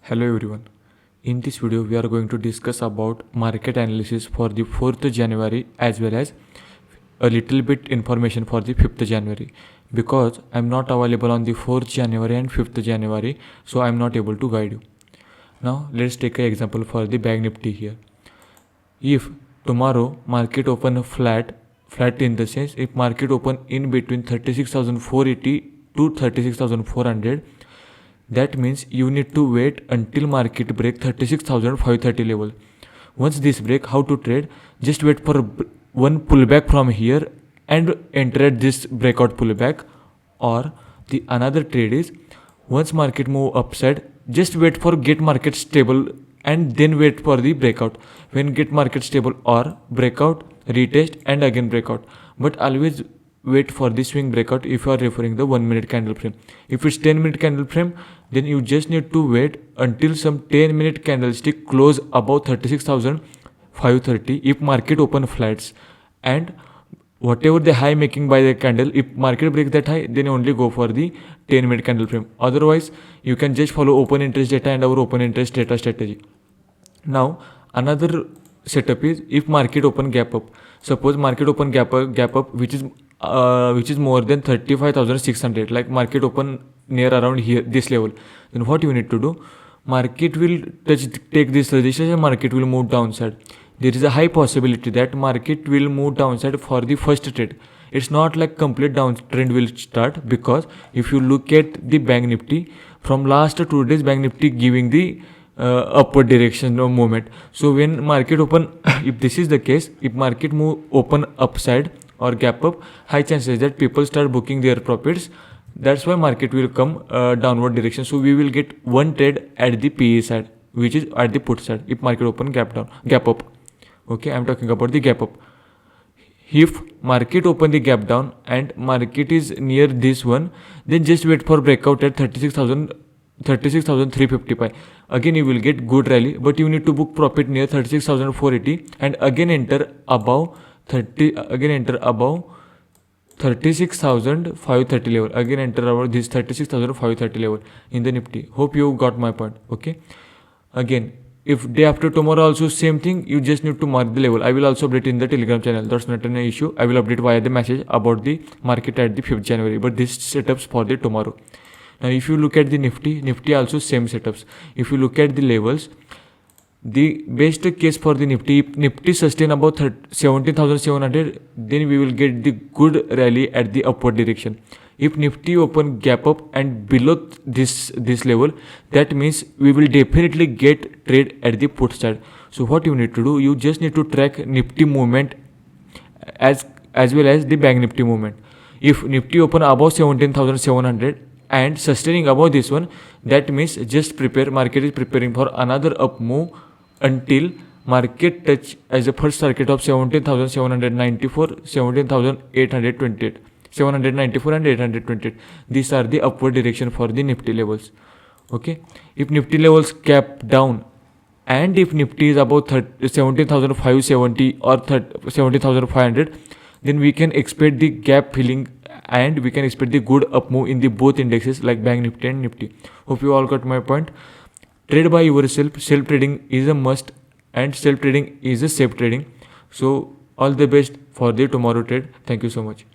Hello everyone. In this video we are going to discuss about market analysis for the 4th January as well as a little bit information for the 5th January because I'm not available on the 4th January and 5th January, so I'm not able to guide you. Now let's take an example for the Bank Nifty here. If tomorrow market open flat in the sense if market open in between 36,480 to 36,400, that means you need to wait until market break 36,530 level. Once this break, how to trade? Just wait for one pullback from here and enter at this breakout pullback. Or the another trade is once market move upside, just wait for get market stable and then wait for the breakout. When get market stable or breakout, retest and again breakout. But always wait for the swing breakout if you are referring the 1 minute candle frame. If it's 10-minute candle frame, then you just need to wait until some 10-minute candlestick close above 36,530 if market open flats, and whatever the high making by the candle, if market breaks that high, then only go for the 10-minute candle frame. Otherwise you can just follow open interest data and our open interest data strategy. Now another setup is if market open gap up. Suppose market open gap up which is more than 35,600, like market open near around here this level, then what you need to do? Market will take this resistance and market will move downside. There is a high possibility that market will move downside for the first trade. It's not like complete downtrend will start, because if you look at the Bank Nifty from last 2 days, Bank Nifty giving the upward direction of movement. So when market open if this is the case, if market move open upside or gap up, high chances that people start booking their profits. That's why market will come downward direction. So we will get one trade at the PE side, which is at the put side if market open gap up. Okay, I'm talking about the gap up. If market open the gap down and market is near this one, then just wait for breakout at 36,355. Again you will get good rally, but you need to book profit near 36,480 and again enter above 36,530 level. Again enter about this 36,530 level in the Nifty. Hope you got my point. Okay, again if day after tomorrow also same thing, you just need to mark the level. I will also update in the Telegram channel. That's not an issue. I will update via the message about the market at the 5th January, but this setups for the tomorrow. Now if you look at the Nifty also same setups. If you look at the levels, the best case for the Nifty sustain about 17,700, then we will get the good rally at the upward direction. If Nifty open gap up and below this level, that means we will definitely get trade at the put side. So what you need to do, you just need to track Nifty movement as well as the Bank Nifty movement. If Nifty open above 17,700 and sustaining above this one, that means just prepare, market is preparing for another up move until market touch as a first target of 17,794, 17,828, 794 and 828. These are the upward direction for the Nifty levels. Okay, if Nifty levels gap down and if Nifty is about 17,570 or 17,500, then we can expect the gap filling and we can expect the good up move in the both indexes like Bank Nifty and Nifty. Hope you all got my point. Trade by yourself. Self trading is a must and self trading is a safe trading. So all the best for the tomorrow trade. Thank you so much.